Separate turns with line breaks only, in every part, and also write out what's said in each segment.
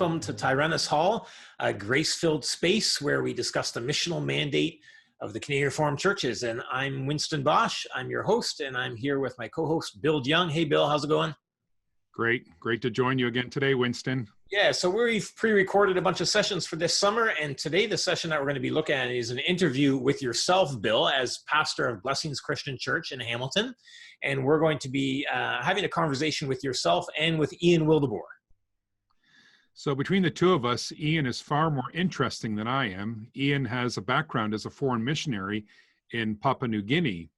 welcome to Tyrannus Hall, a grace-filled space where we discuss the missional mandate of the Canadian Reformed Churches. And I'm Winston Bosch. I'm your host, and I'm here with my co-host, Bill Young. Hey, Bill, how's it going?
Great to join you again today, Winston.
Yeah, so we've pre-recorded a bunch of sessions for this summer, and today the session that we're going to be looking at is an interview with yourself, Bill, as pastor of Blessings Christian Church in Hamilton. And we're going to be having a conversation with yourself and with Ian Wildeboer.
So between the two of us, Ian is far more interesting than I am. Ian has a background as a foreign missionary in Papua New Guinea.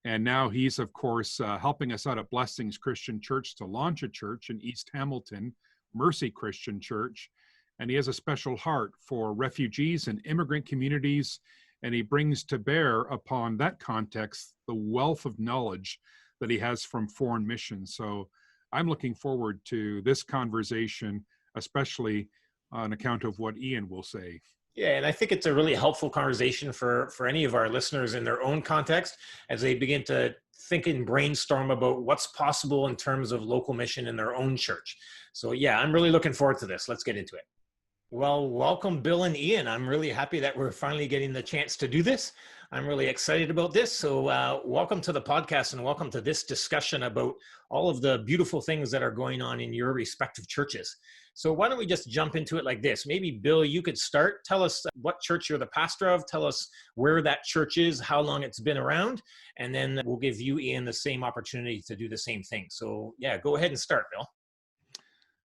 And now he's, of course, helping us out at Blessings Christian Church to launch a church in East Hamilton, Mercy Christian Church. And he has a special heart for refugees and immigrant communities. And he brings to bear upon that context the wealth of knowledge that he has from foreign missions. So I'm looking forward to this conversation, especially on account of what Ian will say.
Yeah, and I think it's a really helpful conversation for any of our listeners in their own context as they begin to think and brainstorm about what's possible in terms of local mission in their own church. So yeah, I'm really looking forward to this. Let's get into it. Well, welcome, Bill and Ian. I'm really happy that we're finally getting the chance to do this. I'm really excited about this. So welcome to the podcast and welcome to this discussion about all of the beautiful things that are going on in your respective churches. So why don't we just jump into it like this? Maybe, Bill, you could start. Tell us what church you're the pastor of. Tell us where that church is, how long it's been around, and then we'll give you, Ian, the same opportunity to do the same thing. So yeah, go ahead and start, Bill.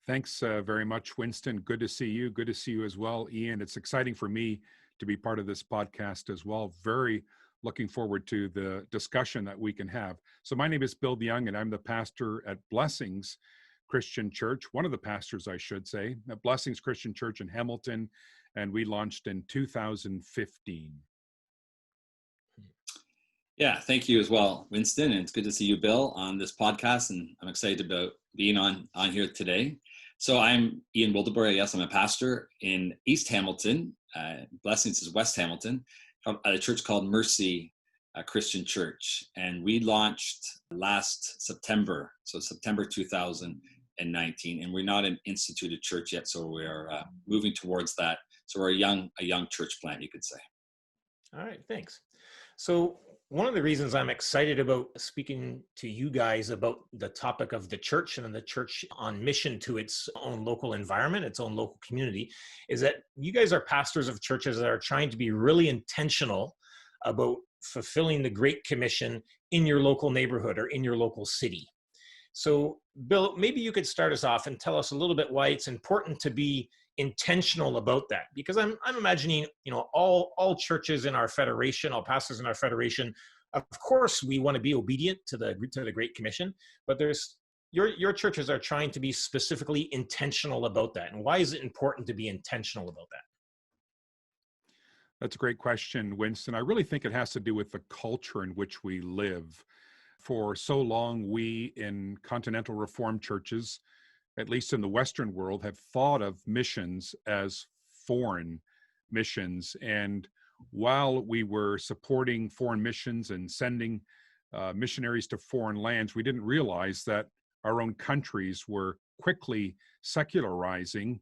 Thanks very much, Winston. Good to see you. Good to see you as well, Ian. It's exciting for me to be part of this podcast as well. Very looking forward to the discussion that we can have. So my name is Bill Young, and I'm the pastor at Blessings Christian Church, one of the pastors, I should say, at Blessings Christian Church in Hamilton, and we launched in 2015.
Yeah, thank you as well, Winston, and it's good to see you, Bill, on this podcast, and I'm excited about being on here today. So I'm Ian Wildeboer. Yes, I'm a pastor in East Hamilton. Blessings is West Hamilton, at a church called Mercy Christian Church, and we launched last September, so September 2019, and we're not an instituted church yet, so we're moving towards that. So we're a young church plant, you could say.
All right, thanks. So one of the reasons I'm excited about speaking to you guys about the topic of the church and the church on mission to its own local environment, its own local community, is that you guys are pastors of churches that are trying to be really intentional about fulfilling the Great Commission in your local neighborhood or in your local city. So, Bill, maybe you could start us off and tell us a little bit why it's important to be intentional about that, because I'm imagining, all churches in our federation, all pastors in our federation, of course we want to be obedient to the Great Commission, but there's your churches are trying to be specifically intentional about that. And why is it important to be intentional about that?
That's a great question, Winston. I really think it has to do with the culture in which we live. For so long, we in continental Reformed churches, at least in the Western world, have thought of missions as foreign missions. And while we were supporting foreign missions and sending missionaries to foreign lands, we didn't realize that our own countries were quickly secularizing,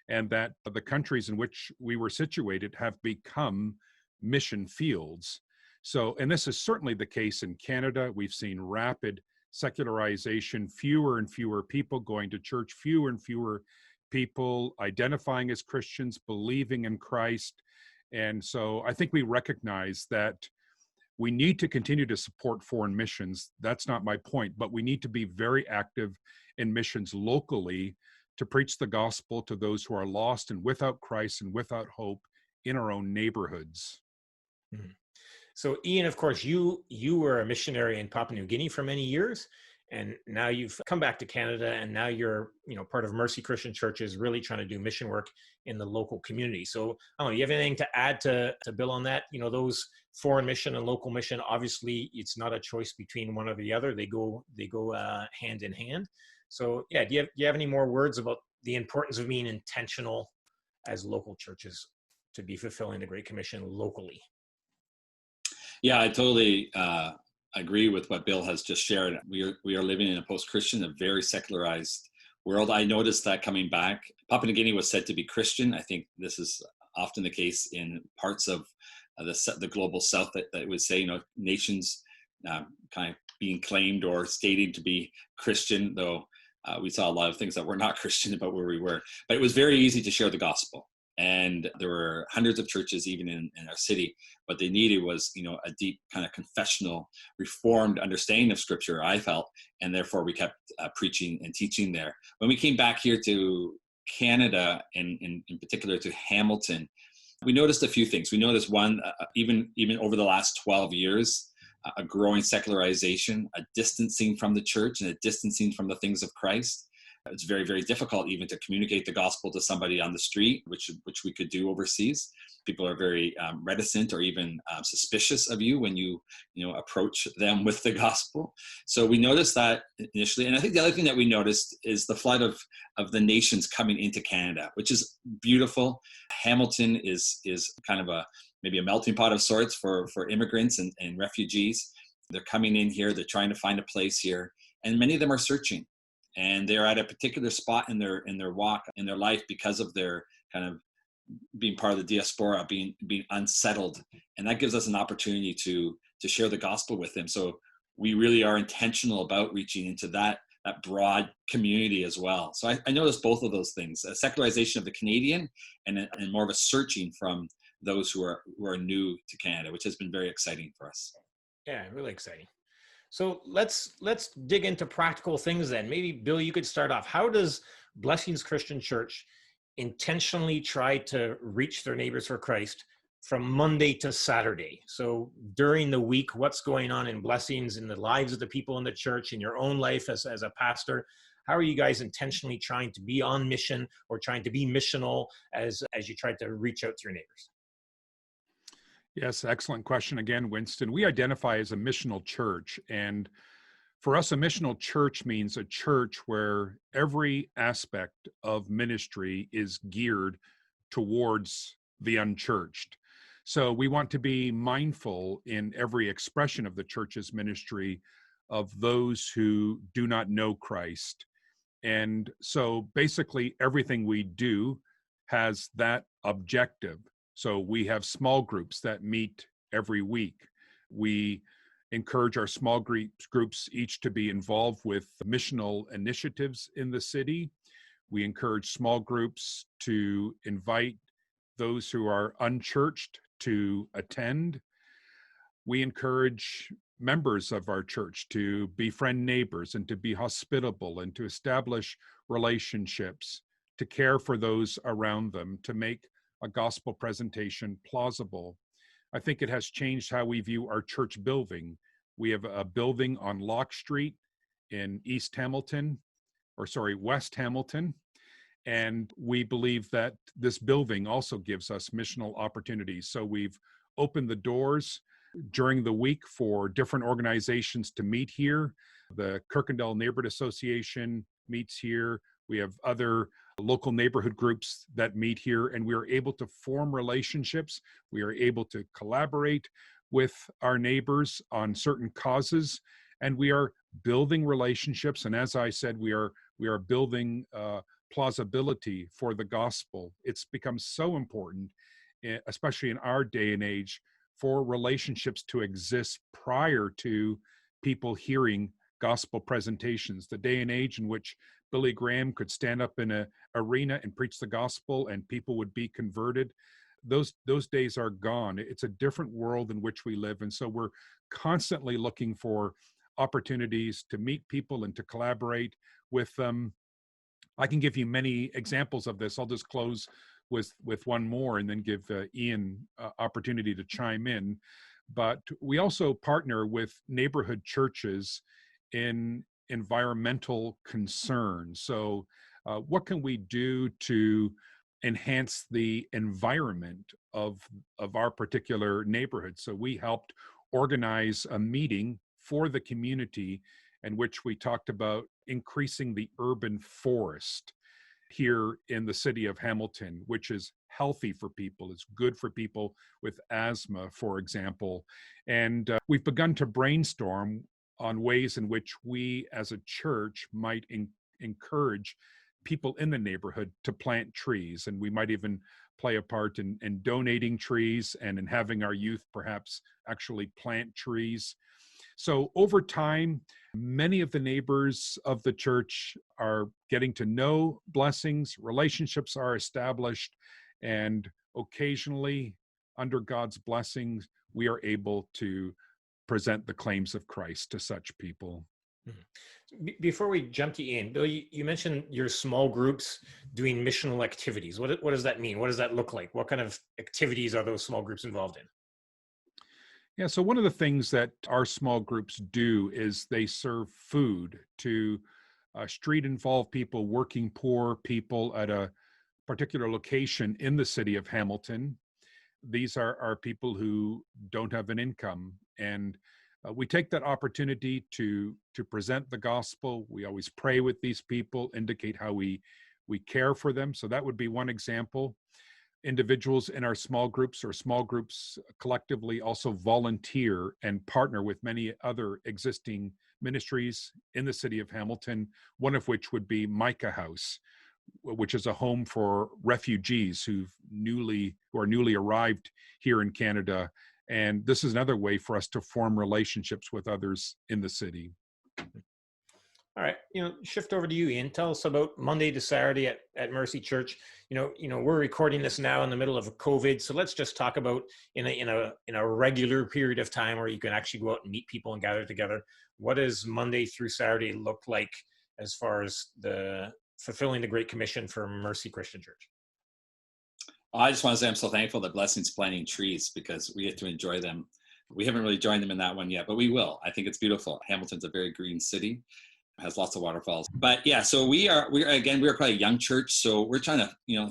and that the countries in which we were situated have become mission fields. So, and this is certainly the case in Canada. We've seen rapid secularization, fewer and fewer people going to church, fewer and fewer people identifying as Christians, believing in Christ. And so I think we recognize that we need to continue to support foreign missions. That's not my point, but we need to be very active in missions locally to preach the gospel to those who are lost and without Christ and without hope in our own neighborhoods.
Mm-hmm. So Ian, of course, you were a missionary in Papua New Guinea for many years, and now you've come back to Canada, and now you're part of Mercy Christian Churches, really trying to do mission work in the local community. So I don't know, you have anything to add to Bill on that? Those foreign mission and local mission, obviously it's not a choice between one or the other. They go hand in hand. So yeah, do you have any more words about the importance of being intentional as local churches to be fulfilling the Great Commission locally?
Yeah, I totally agree with what Bill has just shared. We are living in a post-Christian, a very secularized world. I noticed that coming back Papua New Guinea was said to be Christian. I think this is often the case in parts of the global south that would say, nations kind of being claimed or stating to be Christian, though we saw a lot of things that were not Christian about where we were. But it was very easy to share the gospel. And there were hundreds of churches even in our city. What they needed was, a deep kind of confessional, reformed understanding of Scripture, I felt, and therefore we kept preaching and teaching there. When we came back here to Canada, and in particular to Hamilton, we noticed a few things. We noticed one, even over the last 12 years, a growing secularization, a distancing from the church, and a distancing from the things of Christ. It's very, very difficult even to communicate the gospel to somebody on the street, which we could do overseas. People are very reticent or even suspicious of you when you approach them with the gospel. So we noticed that initially, and I think the other thing that we noticed is the flood of the nations coming into Canada, which is beautiful. Hamilton is kind of maybe a melting pot of sorts for immigrants and refugees. They're coming in here. They're trying to find a place here, and many of them are searching. And they're at a particular spot in their walk, in their life, because of their kind of being part of the diaspora, being unsettled. And that gives us an opportunity to share the gospel with them. So we really are intentional about reaching into that broad community as well. So I noticed both of those things: a secularization of the Canadian, and more of a searching from those who are new to Canada, which has been very exciting for us.
Yeah, really exciting. So let's dig into practical things then. Maybe Bill, you could start off. How does Blessings Christian Church intentionally try to reach their neighbors for Christ from Monday to Saturday? So during the week, what's going on in Blessings, in the lives of the people in the church, in your own life as a pastor? How are you guys intentionally trying to be on mission or trying to be missional as you try to reach out to your neighbors?
Yes, excellent question again, Winston. We identify as a missional church, and for us, a missional church means a church where every aspect of ministry is geared towards the unchurched. So we want to be mindful in every expression of the church's ministry of those who do not know Christ. And so basically everything we do has that objective. So we have small groups that meet every week. We encourage our small groups each to be involved with missional initiatives in the city. We encourage small groups to invite those who are unchurched to attend. We encourage members of our church to befriend neighbors and to be hospitable and to establish relationships, to care for those around them, to make a gospel presentation plausible. I think it has changed how we view our church building. We have a building on Locke Street in West Hamilton, and we believe that this building also gives us missional opportunities. So we've opened the doors during the week for different organizations to meet here. The Kirkendall Neighborhood Association meets here. We have other local neighborhood groups that meet here, and we are able to form relationships. We are able to collaborate with our neighbors on certain causes, and we are building relationships. And as I said, we are building plausibility for the gospel. It's become so important, especially in our day and age, for relationships to exist prior to people hearing gospel presentations. The day and age in which Billy Graham could stand up in an arena and preach the gospel and people would be converted, those days are gone. It's a different world in which we live. And so we're constantly looking for opportunities to meet people and to collaborate with them. I can give you many examples of this. I'll just close with one more and then give Ian opportunity to chime in. But we also partner with neighborhood churches in environmental concerns. So what can we do to enhance the environment of our particular neighborhood? So we helped organize a meeting for the community in which we talked about increasing the urban forest here in the city of Hamilton, which is healthy for people. It's good for people with asthma, for example. And we've begun to brainstorm on ways in which we as a church might encourage people in the neighborhood to plant trees. And we might even play a part in donating trees and in having our youth perhaps actually plant trees. So over time, many of the neighbors of the church are getting to know blessings, relationships are established, and occasionally, under God's blessings, we are able to present the claims of Christ to such people.
Before we jump to Ian, Bill, you mentioned your small groups doing missional activities. What does that mean? What does that look like? What kind of activities are those small groups involved in?
Yeah, so one of the things that our small groups do is they serve food to street-involved people, working poor people at a particular location in the city of Hamilton. These are people who don't have an income, and we take that opportunity to present the gospel. We always pray with these people, indicate how we care for them. So that would be one example. Individuals in our small groups or small groups collectively also volunteer and partner with many other existing ministries in the city of Hamilton, one of which would be Micah House, which is a home for refugees who are newly arrived here in Canada. And this is another way for us to form relationships with others in the city.
All right, shift over to you, Ian. Tell us about Monday to Saturday at Mercy Church. We're recording this now in the middle of COVID, so let's just talk about in a regular period of time where you can actually go out and meet people and gather together. What does Monday through Saturday look like as far as the fulfilling the Great Commission for Mercy Christian Church?
I just want to say I'm so thankful that Blessing's planting trees because we get to enjoy them. We haven't really joined them in that one yet, but we will. I think it's beautiful. Hamilton's a very green city. Has lots of waterfalls. But yeah, so we're quite a young church, so we're trying to,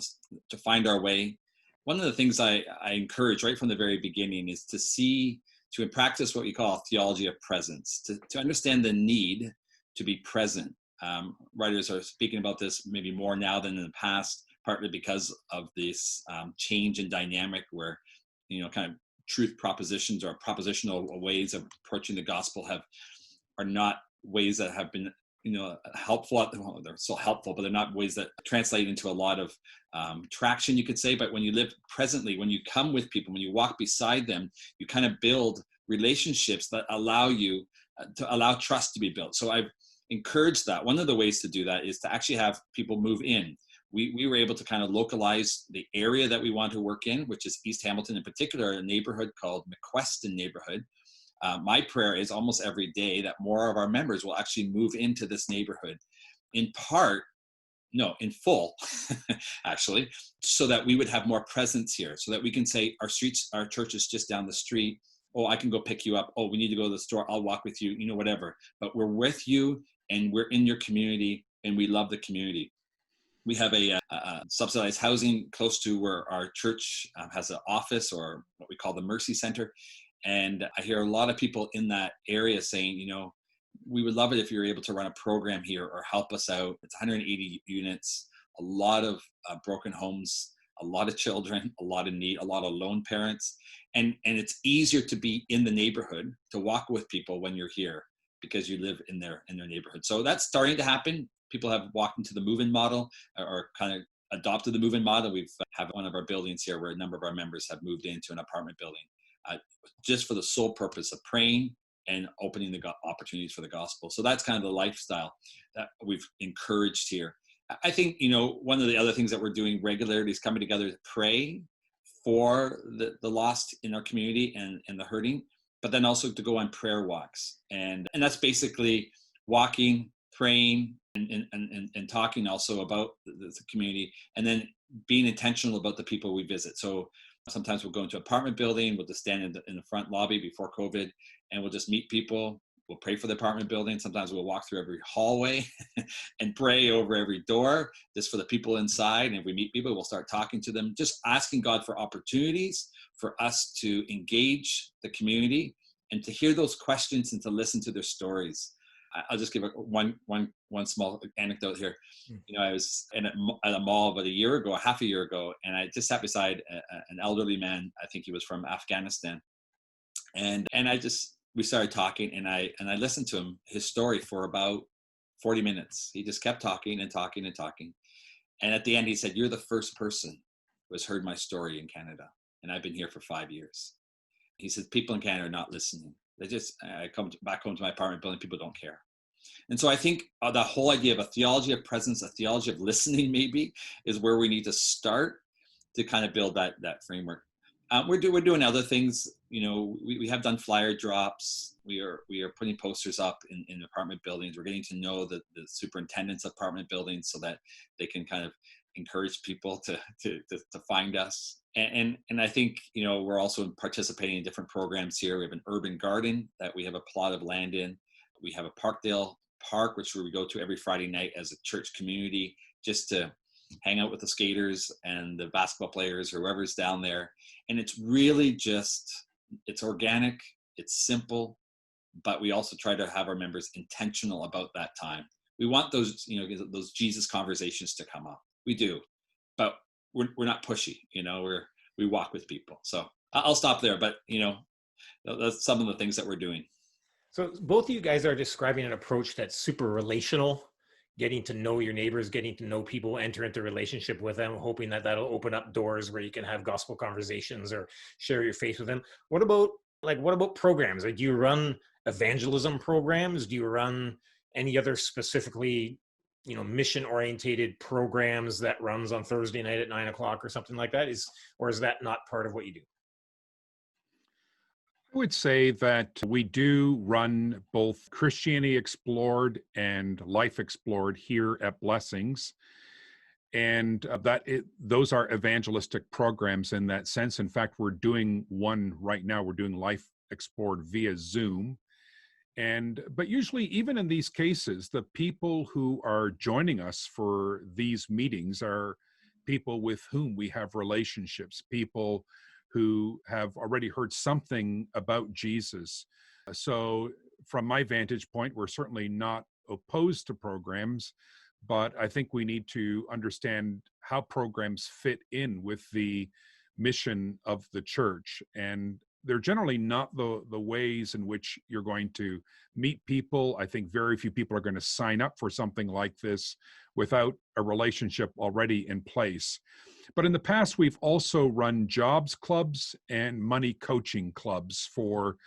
to find our way. One of the things I encourage right from the very beginning is to practice what we call a theology of presence, to understand the need to be present. Writers are speaking about this maybe more now than in the past, partly because of this change in dynamic where, kind of truth propositions or propositional ways of approaching the gospel are not ways that have been helpful. Well, they're still helpful, but they're not ways that translate into a lot of traction, you could say. But when you live presently, when you come with people, when you walk beside them, you kind of build relationships that allow you to allow trust to be built. So I've encouraged that. One of the ways to do that is to actually have people move in. We were able to kind of localize the area that we want to work in, which is East Hamilton, in particular, a neighborhood called McQueston neighborhood. My prayer is almost every day that more of our members will actually move into this neighborhood, in full, actually, so that we would have more presence here, so that we can say our church is just down the street. Oh, I can go pick you up. Oh, we need to go to the store. I'll walk with you, whatever. But we're with you and we're in your community and we love the community. We have a subsidized housing close to where our church has an office, or what we call the Mercy Center. And I hear a lot of people in that area saying, we would love it if you were able to run a program here or help us out. It's 180 units, a lot of broken homes, a lot of children, a lot of need, a lot of lone parents. And it's easier to be in the neighborhood, to walk with people when you're here because you live in their neighborhood. So that's starting to happen. People have walked into the move-in model or kind of adopted the move-in model. We've have one of our buildings here where a number of our members have moved into an apartment building. Just for the sole purpose of praying and opening the opportunities for the gospel. So that's kind of the lifestyle that we've encouraged here. I think, one of the other things that we're doing regularly is coming together to pray for the lost in our community and the hurting, but then also to go on prayer walks. And that's basically walking, praying, and talking also about the community, and then being intentional about the people we visit. So sometimes we'll go into an apartment building, we'll just stand in the front lobby before COVID, and we'll just meet people. We'll pray for the apartment building. Sometimes we'll walk through every hallway and pray over every door, just for the people inside. And if we meet people, we'll start talking to them, just asking God for opportunities for us to engage the community and to hear those questions and to listen to their stories. I'll just give one small anecdote here. I was at a mall about half a year ago, and I just sat beside an elderly man. I think he was from Afghanistan, and we started talking, and I listened to him, his story, for about 40 minutes. He just kept talking and talking and talking, And at the end, he said, "You're the first person who has heard my story in Canada. And I've been here for 5 years." He said, "People in Canada are not listening. They just, I come back home to my apartment building, people don't care." And so I think the whole idea of a theology of presence, a theology of listening maybe, is where we need to start to kind of build that framework. We're doing other things. We have done flyer drops. We are putting posters up in apartment buildings. We're getting to know the superintendents of apartment buildings so that they can kind of encourage people to find us. And I think we're also participating in different programs here. We have an urban garden that we have a plot of land in. We have a Parkdale Park, which we go to every Friday night as a church community, just to hang out with the skaters and the basketball players, whoever's down there. And it's really it's organic, it's simple, but we also try to have our members intentional about that time. We want those Jesus conversations to come up. We do, but we're not pushy. We walk with people. So I'll stop there, but that's some of the things that we're doing.
So both of you guys are describing an approach that's super relational, getting to know your neighbors, getting to know people, enter into relationship with them, hoping that that'll open up doors where you can have gospel conversations or share your faith with them. What about programs? Like, do you run evangelism programs? Do you run any other specifically, mission orientated programs that runs on Thursday night at 9:00 or something like that? Or is that not part of what you do?
I would say that we do run both Christianity Explored and Life Explored here at Blessings. And those are evangelistic programs in that sense. In fact, we're doing one right now. We're doing Life Explored via Zoom. But usually, even in these cases, the people who are joining us for these meetings are people with whom we have relationships, people who have already heard something about Jesus. So from my vantage point, we're certainly not opposed to programs, but I think we need to understand how programs fit in with the mission of the church. And they're generally not the ways in which you're going to meet people. I think very few people are going to sign up for something like this without a relationship already in place. But in the past, we've also run jobs clubs and money coaching clubs for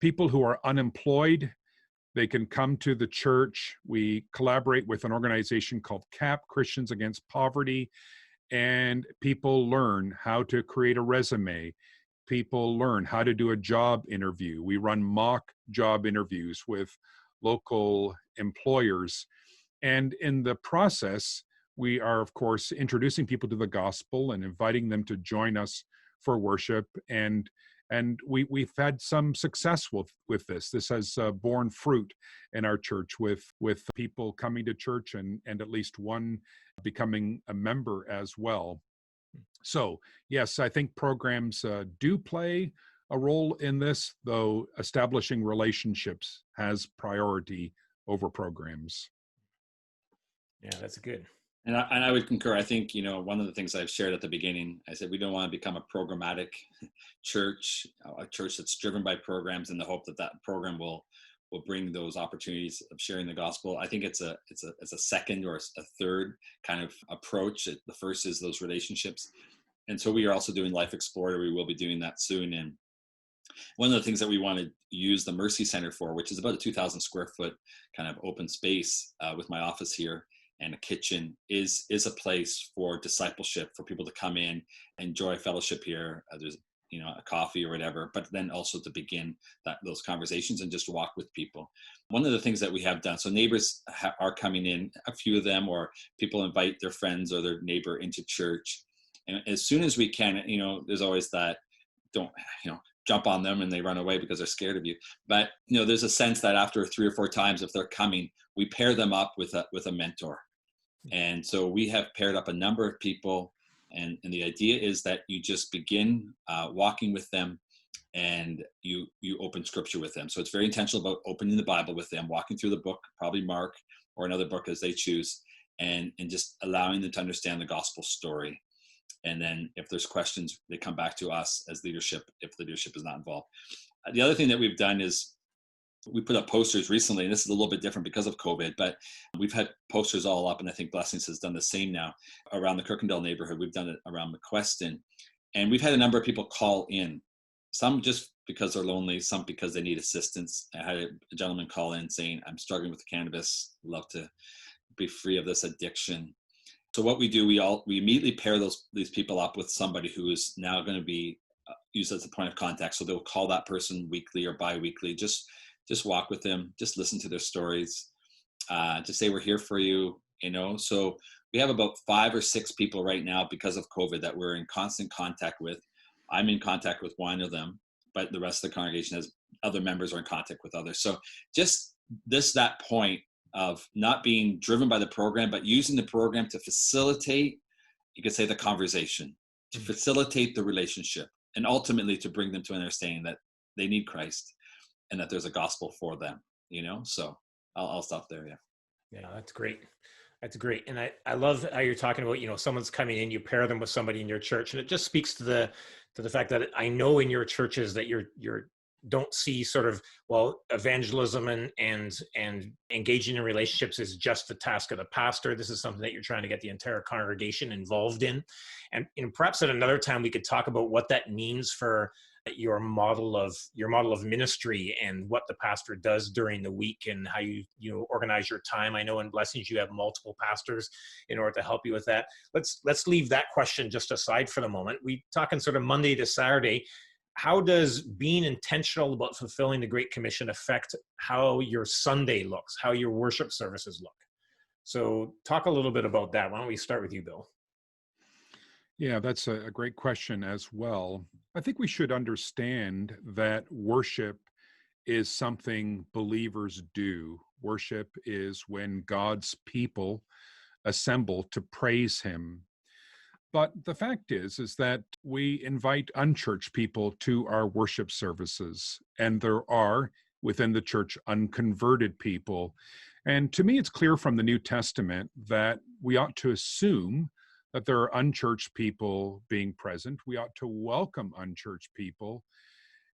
people who are unemployed. They can come to the church. We collaborate with an organization called CAP, Christians Against Poverty, and people learn how to create a resume. People learn how to do a job interview. We run mock job interviews with local employers. And in the process, we are, of course, introducing people to the gospel and inviting them to join us for worship. And we've had some success with this. This has borne fruit in our church with people coming to church and at least one becoming a member as well. So, yes, I think programs do play a role in this, though establishing relationships has priority over programs.
Yeah, that's good.
And I would concur. I think, one of the things I've shared at the beginning, I said, we don't want to become a programmatic church, a church that's driven by programs in the hope that program will bring those opportunities of sharing the gospel. I think it's a second or a third kind of approach. The first is those relationships. And so we are also doing Life Explorer. We will be doing that soon. And one of the things that we want to use the Mercy Center for, which is about a 2,000 square foot kind of open space with my office here and a kitchen, is a place for discipleship, for people to come in, enjoy fellowship here. There's a coffee or whatever, but then also to begin those conversations and just walk with people. One of the things that we have done, so neighbors are coming in, a few of them, or people invite their friends or their neighbor into church. And as soon as we can, there's always that, don't, jump on them and they run away because they're scared of you. But, there's a sense that after 3 or 4 times, if they're coming, we pair them up with a mentor. And so we have paired up a number of people. And the idea is that you just begin walking with them and you open scripture with them. So it's very intentional about opening the Bible with them, walking through the book, probably Mark or another book as they choose, and just allowing them to understand the gospel story. And then if there's questions, they come back to us as leadership if the leadership is not involved. The other thing that we've done is We put up posters recently, and this is a little bit different because of COVID, but we've had posters all up, and I think Blessings has done the same now around the Kirkendall neighborhood. We've done it around McQueston, and we've had a number of people call in, some just because they're lonely, some because they need assistance. I had a gentleman call in saying, I'm struggling with cannabis, love to be free of this addiction. So what we do, we immediately pair these people up with somebody who is now going to be used as a point of contact. So they'll call that person weekly or bi-weekly, just walk with them, just listen to their stories, just say we're here for you, So we have about 5 or 6 people right now because of COVID that we're in constant contact with. I'm in contact with one of them, but the rest of the congregation has other members are in contact with others. So just that point of not being driven by the program, but using the program to facilitate, you could say, the conversation, to facilitate the relationship, and ultimately to bring them to an understanding that they need Christ and that there's a gospel for them, So I'll stop there. Yeah.
Yeah, that's great. That's great. And I love how you're talking about, someone's coming in, you pair them with somebody in your church. And it just speaks to the fact that I know in your churches that you're don't see sort of, evangelism and engaging in relationships is just the task of the pastor. This is something that you're trying to get the entire congregation involved in. And perhaps at another time we could talk about what that means for your model of ministry and what the pastor does during the week and how you organize your time. I know in Blessings you have multiple pastors in order to help you with that. Let's leave that question just aside for the moment. We talking sort of Monday to Saturday. How does being intentional about fulfilling the Great Commission affect how your Sunday looks, how your worship services look? So talk a little bit about that. Why don't we start with you, Bill?
Yeah, that's a great question as well. I think we should understand that worship is something believers do. Worship is when God's people assemble to praise him. But the fact is that we invite unchurched people to our worship services, and there are within the church unconverted people. And to me, it's clear from the New Testament that we ought to assume that there are unchurched people being present. We ought to welcome unchurched people,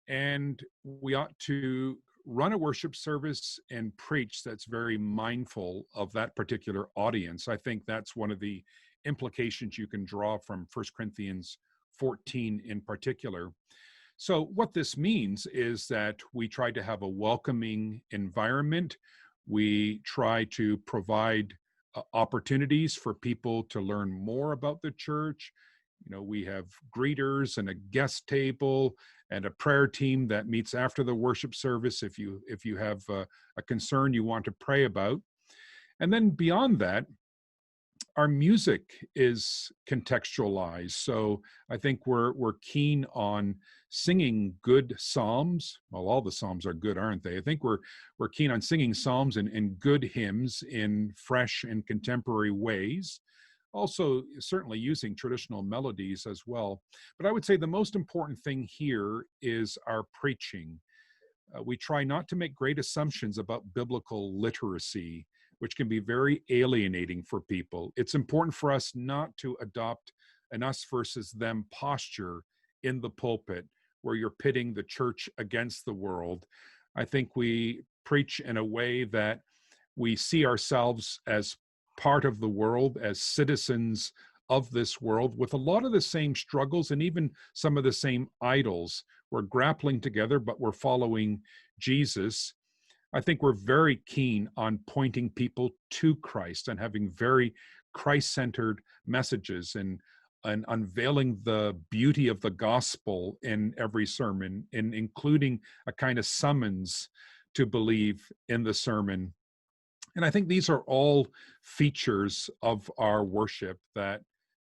and we ought to run a worship service and preach that's very mindful of that particular audience. I think that's one of the implications you can draw from 1 Corinthians 14 in particular. So what this means is that we try to have a welcoming environment. We try to provide opportunities for people to learn more about the church. We have greeters and a guest table and a prayer team that meets after the worship service if you have a concern you want to pray about. And then beyond that, our music is contextualized. So I think we're keen on singing good psalms. Well, all the psalms are good, aren't they? I think we're keen on singing psalms and good hymns in fresh and contemporary ways. Also, certainly using traditional melodies as well. But I would say the most important thing here is our preaching. We try not to make great assumptions about biblical literacy, which can be very alienating for people. It's important for us not to adopt an us versus them posture in the pulpit where you're pitting the church against the world. I think we preach in a way that we see ourselves as part of the world, as citizens of this world, with a lot of the same struggles and even some of the same idols. We're grappling together, but we're following Jesus. I think we're very keen on pointing people to Christ and having very Christ-centered messages and unveiling the beauty of the gospel in every sermon, and including a kind of summons to believe in the sermon. And I think these are all features of our worship that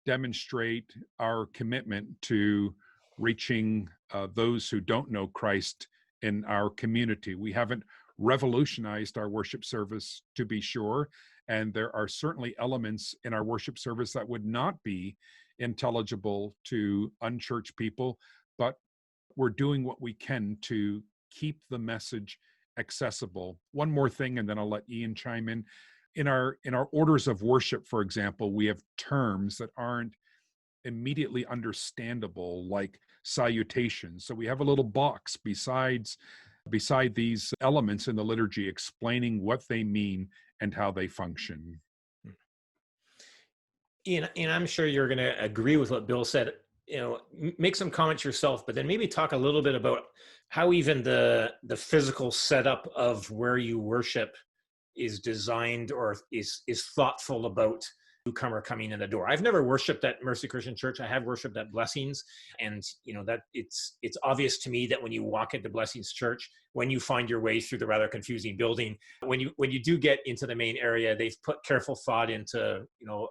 demonstrate our commitment to reaching those who don't know Christ in our community. We haven't revolutionized our worship service, to be sure, and there are certainly elements in our worship service that would not be intelligible to unchurched people, but we're doing what we can to keep the message accessible. One more thing, and then I'll let Ian chime in. In our orders of worship, for example, we have terms that aren't immediately understandable, like salutations. So we have a little box besides beside these elements in the liturgy, explaining what they mean and how they function.
Ian, and I'm sure you're going to agree with what Bill said. Make some comments yourself, but then maybe talk a little bit about how even the physical setup of where you worship is designed or is thoughtful about newcomer coming in the door. I've never worshiped at Mercy Christian Church. I have worshiped at Blessings, and that it's obvious to me that when you walk into Blessings Church, when you find your way through the rather confusing building, when you do get into the main area, they've put careful thought into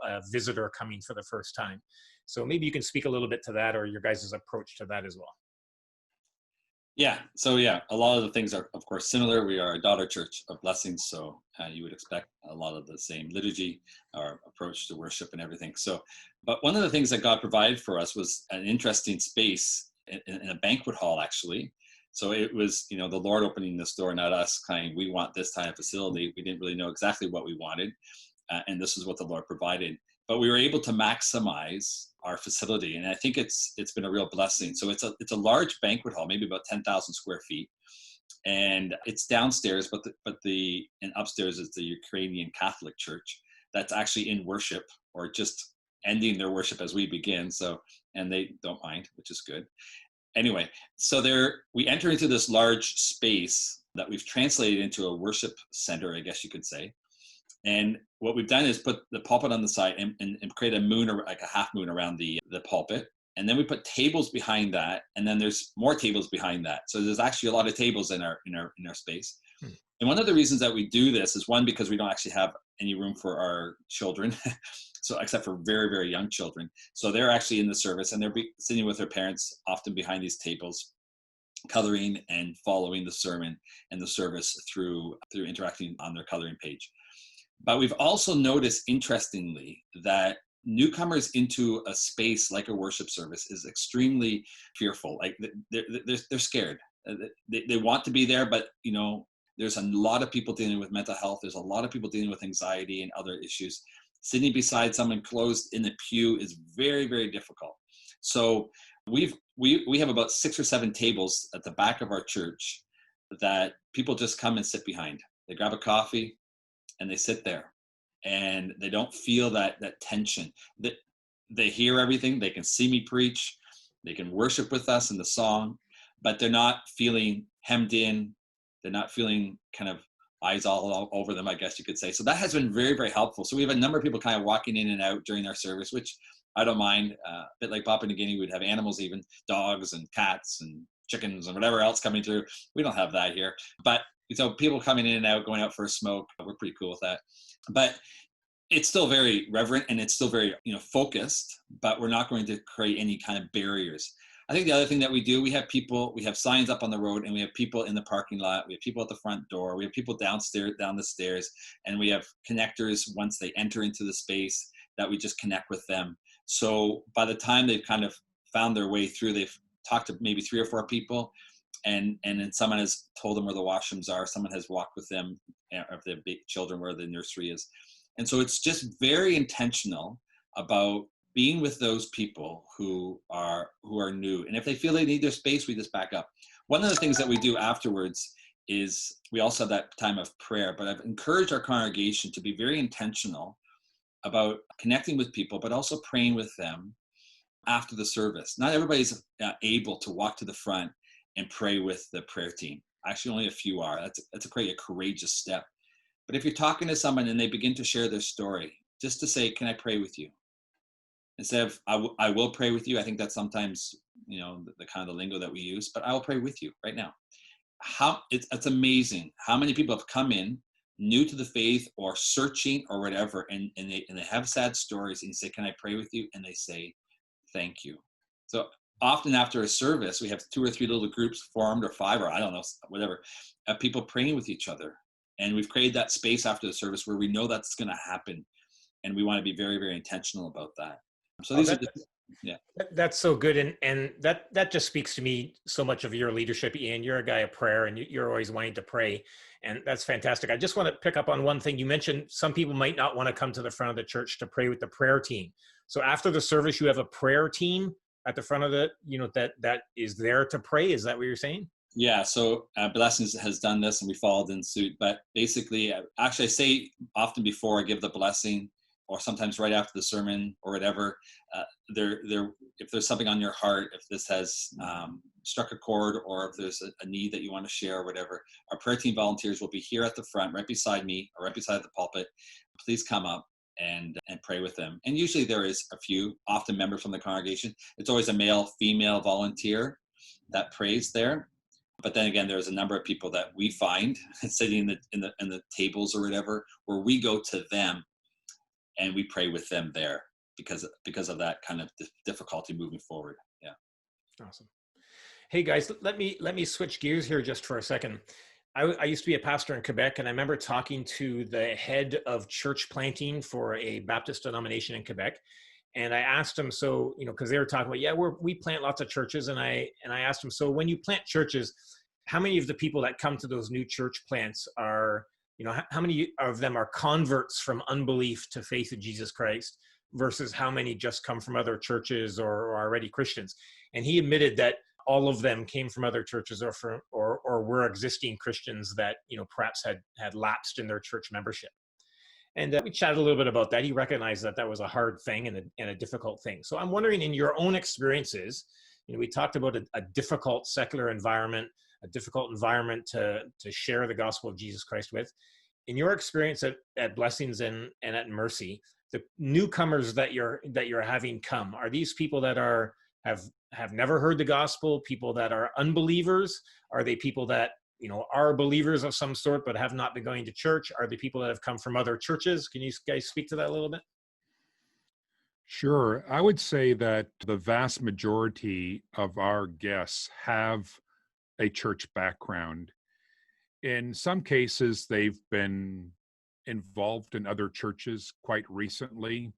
a visitor coming for the first time. So maybe you can speak a little bit to that, or your guys' approach to that as well.
Yeah. So a lot of the things are, of course, similar. We are a daughter church of Blessings, so you would expect a lot of the same liturgy, our approach to worship and everything. So, but one of the things that God provided for us was an interesting space in a banquet hall, actually. So it was, the Lord opening this door, not us saying, we want this kind of facility. We didn't really know exactly what we wanted, and this is what the Lord provided. But we were able to maximize our facility, and I think it's been a real blessing. So it's a large banquet hall, maybe about 10,000 square feet, and it's downstairs, but and upstairs is the Ukrainian Catholic Church that's actually in worship, or just ending their worship as we begin. So, and they don't mind, which is good. Anyway, so we enter into this large space that we've translated into a worship center, I guess you could say. And what we've done is put the pulpit on the side and create a moon, or like a half moon around the pulpit. And then we put tables behind that, and then there's more tables behind that. So there's actually a lot of tables in our space. And one of the reasons that we do this is, one, because we don't actually have any room for our children, so except for very, very young children. So they're actually in the service, and they're sitting with their parents, often behind these tables, coloring and following the sermon and the service through interacting on their coloring page. But we've also noticed, interestingly, that newcomers into a space like a worship service is extremely fearful. Like they're scared. They want to be there, but there's a lot of people dealing with mental health. There's a lot of people dealing with anxiety and other issues. Sitting beside someone closed in the pew is very, very difficult. So we have about 6 or 7 tables at the back of our church that people just come and sit behind. They grab a coffee and they sit there, and they don't feel that tension. That they hear everything. They can see me preach. They can worship with us in the song, but they're not feeling hemmed in. They're not feeling kind of eyes all over them, I guess you could say. So that has been very, very helpful. So we have a number of people kind of walking in and out during our service, which I don't mind. A bit like Papua New Guinea, we'd have animals, even dogs and cats and chickens and whatever else coming through. We don't have that here. But so people coming in and out, going out for a smoke, we're pretty cool with that. But it's still very reverent, and it's still very focused, but we're not going to create any kind of barriers. I think the other thing that we do, we have signs up on the road, and we have people in the parking lot, we have people at the front door, we have people down the stairs, and we have connectors once they enter into the space that we just connect with them. So by the time they've kind of found their way through, they've talked to maybe 3 or 4 people, and then someone has told them where the washrooms are, someone has walked with them, if they're big children, where the nursery is. And so it's just very intentional about being with those people who are new. And if they feel they need their space, we just back up. One of the things that we do afterwards is we also have that time of prayer, but I've encouraged our congregation to be very intentional about connecting with people, but also praying with them after the service. Not everybody's able to walk to the front and pray with the prayer team. Actually, only a few are. That's a courageous step. But if you're talking to someone and they begin to share their story, just to say, can I pray with you? Instead of, I will pray with you. I think that's sometimes, the kind of the lingo that we use, but I will pray with you right now. It's amazing how many people have come in new to the faith or searching or whatever, and they have sad stories, and you say, can I pray with you? And they say, thank you. So often after a service, we have 2 or 3 little groups formed, or 5, or I don't know, whatever, people praying with each other. And we've created that space after the service where we know that's going to happen. And we want to be very, very intentional about that. So
that's so good. And that just speaks to me so much of your leadership, Ian. You're a guy of prayer, and you're always wanting to pray. And that's fantastic. I just want to pick up on one thing. You mentioned some people might not want to come to the front of the church to pray with the prayer team. So after the service, you have a prayer team at the front of that is there to pray. Is that what you're saying?
Yeah, so Blessings has done this and we followed in suit. But basically, actually, I say often before I give the blessing, or sometimes right after the sermon or whatever, uh, if there's something on your heart, if this has struck a chord, or if there's a need that you want to share or whatever, our prayer team volunteers will be here at the front, right beside me or right beside the pulpit. Please come up and pray with them. And usually there is a few, often members from the congregation. It's always a male, female volunteer that prays there. But then again, there's a number of people that we find sitting in the tables or whatever, where we go to them and we pray with them there because of that kind of difficulty moving forward. Yeah.
Awesome. Hey guys, let me switch gears here just for a second. I used to be a pastor in Quebec, and I remember talking to the head of church planting for a Baptist denomination in Quebec. And I asked him, so, because they were talking about, yeah, we plant lots of churches. And I asked him, so when you plant churches, how many of the people that come to those new church plants are, how many of them are converts from unbelief to faith in Jesus Christ versus how many just come from other churches or are already Christians? And he admitted that all of them came from other churches or were existing Christians that, perhaps had lapsed in their church membership. And we chatted a little bit about that. He recognized that that was a hard thing and a difficult thing. So I'm wondering, in your own experiences, we talked about a difficult secular environment, a difficult environment to share the gospel of Jesus Christ with. In your experience at Blessings and at Mercy, the newcomers that you're having come, are these people that have never heard the gospel, people that are unbelievers? Are they people that are believers of some sort but have not been going to church? Are they people that have come from other churches? Can you guys speak to that a little bit?
Sure. I would say that the vast majority of our guests have a church background. In some cases, they've been involved in other churches quite recently.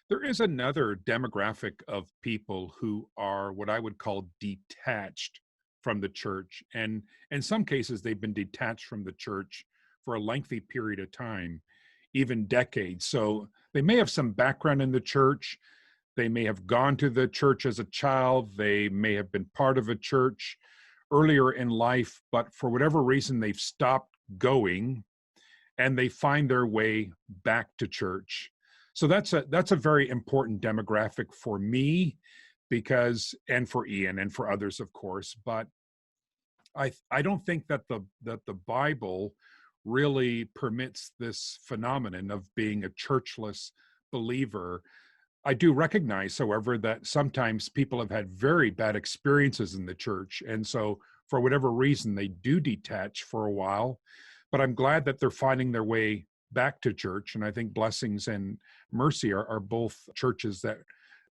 There is another demographic of people who are what I would call detached from the church. And in some cases, they've been detached from the church for a lengthy period of time, even decades. So they may have some background in the church. They may have gone to the church as a child. They may have been part of a church earlier in life, but for whatever reason, they've stopped going and they find their way back to church. So that's a very important demographic for me because, and for Ian and for others, of course, but I don't think that the Bible really permits this phenomenon of being a churchless believer. I do recognize, however, that sometimes people have had very bad experiences in the church. And so for whatever reason, they do detach for a while. But I'm glad that they're finding their way back to church. And I think Blessings and Mercy are both churches that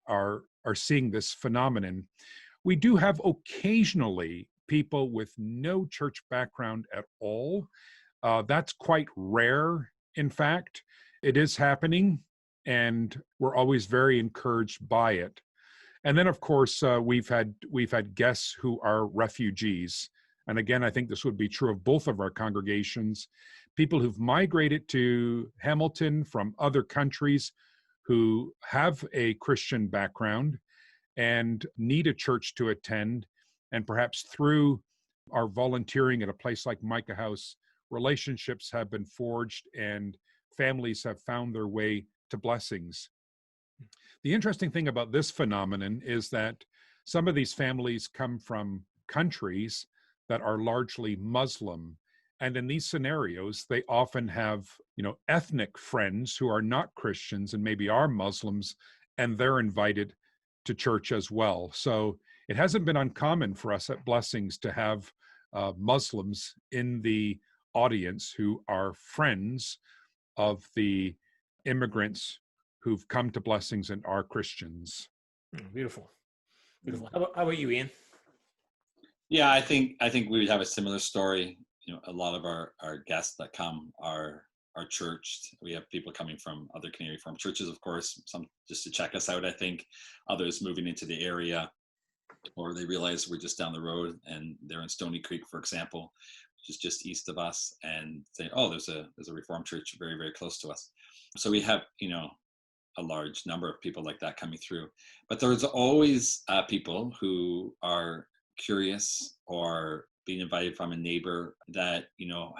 are seeing this phenomenon. We do have occasionally people with no church background at all. That's quite rare, in fact. It is happening, and we're always very encouraged by it. And then, of course, we've had guests who are refugees. And again, I think this would be true of both of our congregations. People who've migrated to Hamilton from other countries who have a Christian background and need a church to attend. And perhaps through our volunteering at a place like Micah House, relationships have been forged and families have found their way to Blessings. The interesting thing about this phenomenon is that some of these families come from countries that are largely Muslim. And in these scenarios, they often have, ethnic friends who are not Christians and maybe are Muslims, and they're invited to church as well. So it hasn't been uncommon for us at Blessings to have Muslims in the audience who are friends of the immigrants who've come to Blessings and are Christians.
Beautiful. Beautiful. How about you, Ian?
Yeah, I think we would have a similar story. A lot of our guests that come are churched. We have people coming from other Canadian Reformed churches, of course, some just to check us out, I think. Others moving into the area, or they realize we're just down the road and they're in Stony Creek, for example, which is just east of us, and say, oh, there's a Reformed church very, very close to us. So we have, a large number of people like that coming through. But there's always people who are curious or being invited from a neighbor that,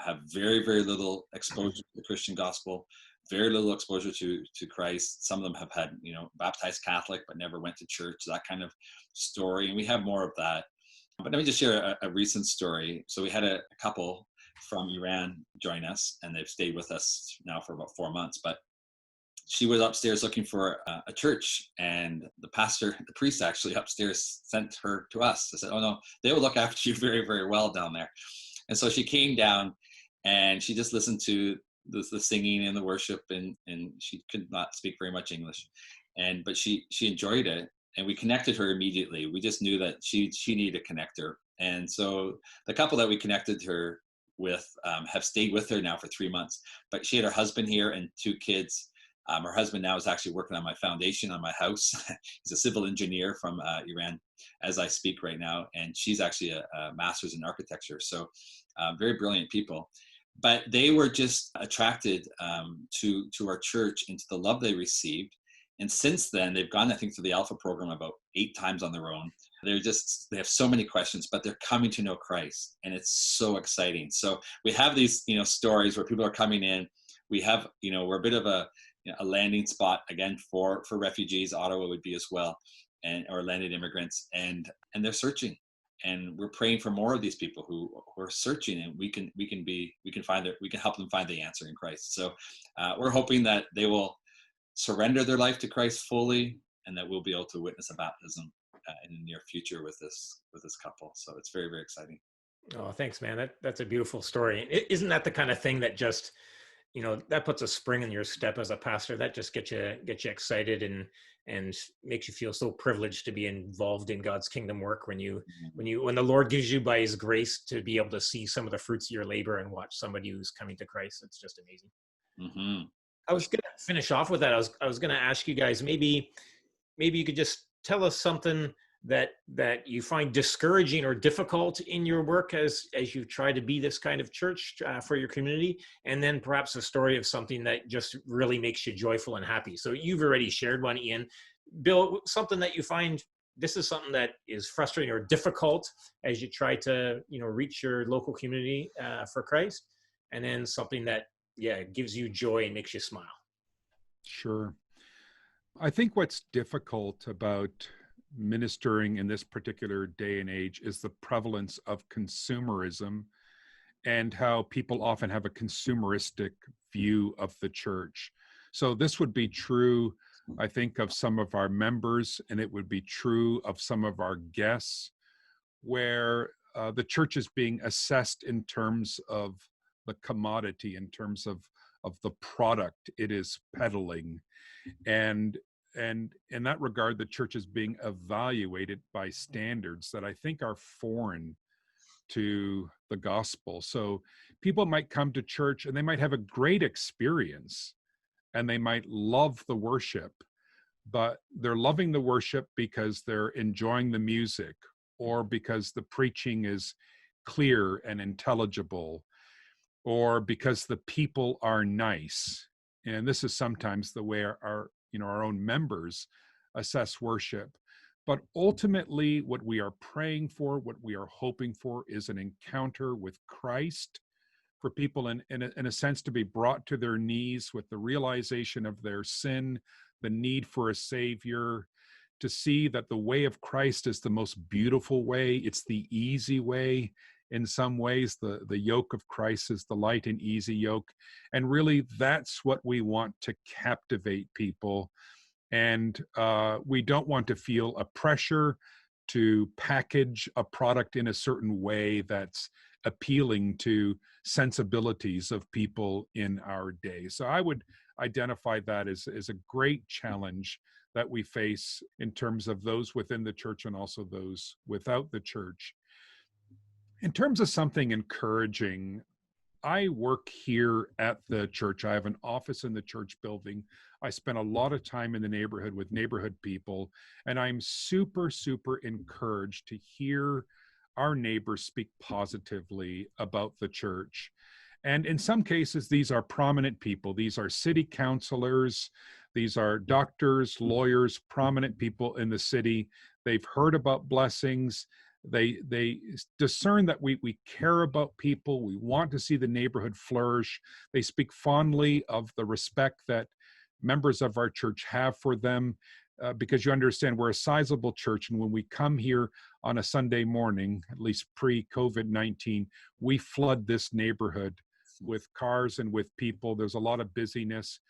have very, very little exposure to the Christian gospel, very little exposure to Christ. Some of them have had, baptized Catholic, but never went to church, that kind of story. And we have more of that. But let me just share a recent story. So we had a couple from Iran join us, and they've stayed with us now for about 4 months. But she was upstairs looking for a church, and the priest actually upstairs sent her to us. I said, "Oh no, they will look after you very, very well down there." And so she came down, and she just listened to the singing and the worship, and she could not speak very much English, but she enjoyed it, and we connected her immediately. We just knew that she needed a connector, and so the couple that we connected her with have stayed with her now for 3 months. But she had her husband here and 2 kids. Her husband now is actually working on my foundation on my house. He's a civil engineer from Iran as I speak right now. And she's actually a master's in architecture. So very brilliant people. But they were just attracted to our church and to the love they received. And since then, they've gone, I think, through the Alpha program about 8 times on their own. They have so many questions, but they're coming to know Christ. And it's so exciting. So we have these, stories where people are coming in. We have, we're a bit of a landing spot again for refugees. Ottawa would be as well, or landed immigrants, and they're searching, and we're praying for more of these people who are searching, and we can help them find the answer in Christ. So we're hoping that they will surrender their life to Christ fully, and that we'll be able to witness a baptism in the near future with this couple. So it's very, very exciting.
Oh, thanks, man. That's a beautiful story. Isn't that the kind of thing that just, that puts a spring in your step as a pastor? That just gets you excited and makes you feel so privileged to be involved in God's kingdom work when the Lord gives you by His grace to be able to see some of the fruits of your labor and watch somebody who's coming to Christ. It's just amazing.
Mm-hmm.
I was going to finish off with that. I was going to ask you guys, maybe you could just tell us something that you find discouraging or difficult in your work as you try to be this kind of church for your community, and then perhaps a story of something that just really makes you joyful and happy. So you've already shared one, Ian. Bill, something that you find this is something that is frustrating or difficult as you try to reach your local community for Christ, and then something that gives you joy and makes you smile.
Sure. I think what's difficult about ministering in this particular day and age is the prevalence of consumerism and how people often have a consumeristic view of the church. So this would be true, I think, of some of our members, and it would be true of some of our guests, where the church is being assessed in terms of the commodity, in terms of the product it is peddling. And in that regard, the church is being evaluated by standards that I think are foreign to the gospel. So people might come to church and they might have a great experience and they might love the worship, but they're loving the worship because they're enjoying the music or because the preaching is clear and intelligible, or because the people are nice. And this is sometimes the way our own members assess worship. But ultimately, what we are praying for, what we are hoping for, is an encounter with Christ, for people in a sense to be brought to their knees with the realization of their sin, the need for a Savior, to see that the way of Christ is the most beautiful way. It's the easy way. In some ways, the yoke of Christ is the light and easy yoke. And really, that's what we want to captivate people. And we don't want to feel a pressure to package a product in a certain way that's appealing to sensibilities of people in our day. So I would identify that as a great challenge that we face in terms of those within the church and also those without the church. In terms of something encouraging, I work here at the church. I have an office in the church building. I spend a lot of time in the neighborhood with neighborhood people, and I'm super, super encouraged to hear our neighbors speak positively about the church. And in some cases, these are prominent people. These are city councilors. These are doctors, lawyers, prominent people in the city. They've heard about blessings. They discern that we care about people. We want to see the neighborhood flourish. They speak fondly of the respect that members of our church have for them, because you understand we're a sizable church, and when we come here on a Sunday morning, at least pre-COVID-19, we flood this neighborhood with cars and with people. There's a lot of busyness,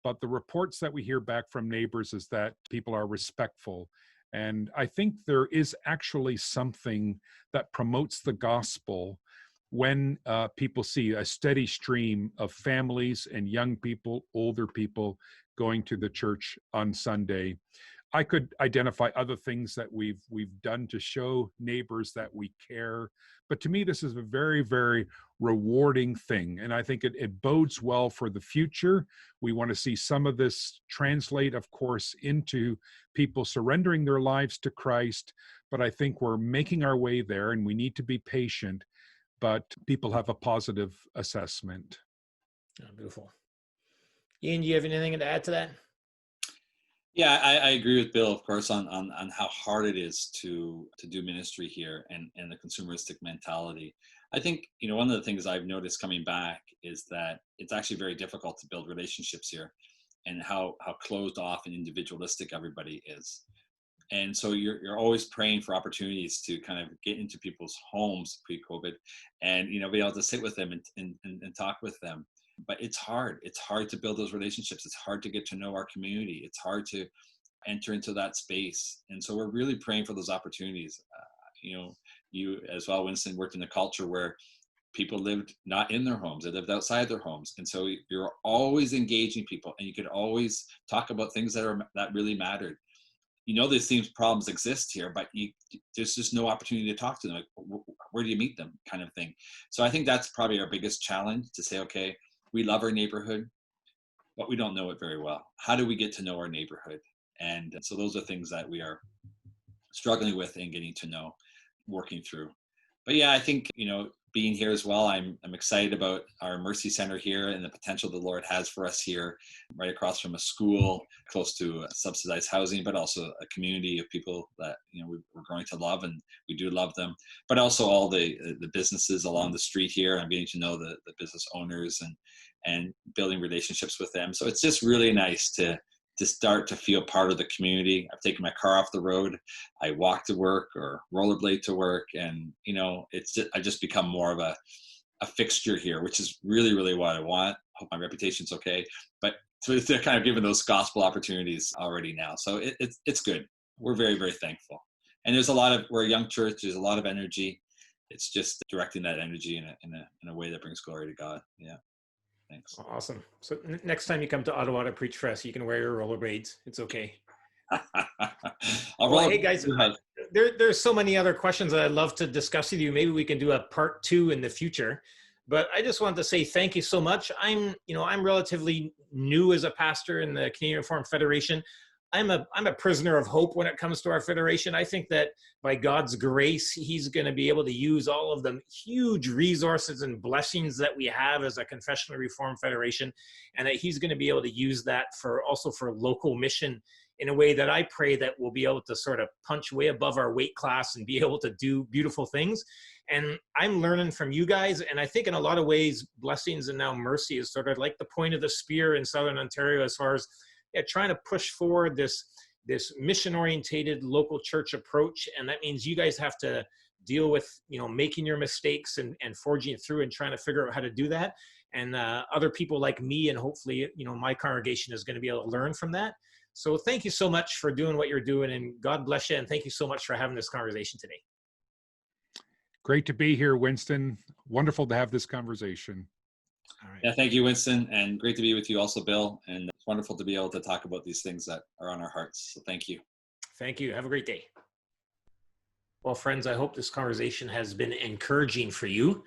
but the reports that we hear back from neighbors is that people are respectful. And I think there is actually something that promotes the gospel when people see a steady stream of families and young people, older people going to the church on Sunday. I could identify other things that we've done to show neighbors that we care. But to me, this is a very, very rewarding thing. And I think it bodes well for the future. We want to see some of this translate, of course, into people surrendering their lives to Christ. But I think we're making our way there, and we need to be patient. But people have a positive assessment.
Oh, beautiful. Ian, do you have anything to add to that?
Yeah, I agree with Bill, of course, on how hard it is to do ministry here and the consumeristic mentality. I think, one of the things I've noticed coming back is that it's actually very difficult to build relationships here, and how closed off and individualistic everybody is. And so you're always praying for opportunities to kind of get into people's homes pre-COVID and, be able to sit with them and talk with them. But it's hard. It's hard to build those relationships. It's hard to get to know our community. It's hard to enter into that space. And so we're really praying for those opportunities. You as well, Winston, worked in a culture where people lived not in their homes. They lived outside their homes. And so you're always engaging people, and you could always talk about things that really mattered. These problems exist here, but there's just no opportunity to talk to them. Like, where do you meet them, kind of thing. So I think that's probably our biggest challenge, to say, okay, we love our neighborhood, but we don't know it very well. How do we get to know our neighborhood? And so those are things that we are struggling with and getting to know, working through. But yeah, I think, being here as well, I'm excited about our Mercy Center here and the potential the Lord has for us here, right across from a school, close to subsidized housing, but also a community of people that, we're growing to love, and we do love them. But also all the businesses along the street here. I'm getting to know the business owners and building relationships with them. So it's just really nice to start to feel part of the community. I've taken my car off the road. I walk to work or rollerblade to work. And, I just become more of a fixture here, which is really, really what I want. Hope my reputation's okay. But they're kind of given those gospel opportunities already now. So it's good. We're very, very thankful. And we're a young church. There's a lot of energy. It's just directing that energy in a way that brings glory to God. Yeah. Thanks.
Awesome. So next time you come to Ottawa to preach for us, you can wear your rollerblades. It's okay. Well, hey guys, there's so many other questions that I'd love to discuss with you. Maybe we can do a part 2 in the future. But I just wanted to say thank you so much. I'm relatively new as a pastor in the Canadian Reformed Federation. I'm a prisoner of hope when it comes to our federation. I think that by God's grace, he's going to be able to use all of the huge resources and blessings that we have as a confessionally reformed federation, and that he's going to be able to use that for local mission in a way that I pray that we'll be able to sort of punch way above our weight class and be able to do beautiful things. And I'm learning from you guys. And I think in a lot of ways, blessings and now mercy is sort of like the point of the spear in Southern Ontario, as far as trying to push forward this mission-orientated local church approach. And that means you guys have to deal with, making your mistakes and forging through and trying to figure out how to do that. And other people like me, and hopefully, my congregation is going to be able to learn from that. So thank you so much for doing what you're doing, and God bless you. And thank you so much for having this conversation today.
Great to be here, Winston. Wonderful to have this conversation.
All right.
Yeah, thank you, Winston. And great to be with you also, Bill. And it's wonderful to be able to talk about these things that are on our hearts. So thank you.
Thank you. Have a great day. Well, friends, I hope this conversation has been encouraging for you.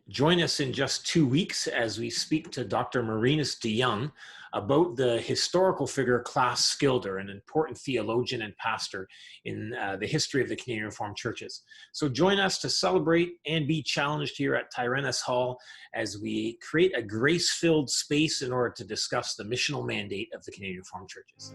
Join us in just 2 weeks as we speak to Dr. Marinus de Young about the historical figure Klaas Schilder, an important theologian and pastor in the history of the Canadian Reformed churches. So join us to celebrate and be challenged here at Tyrannus Hall as we create a grace-filled space in order to discuss the missional mandate of the Canadian Reformed churches.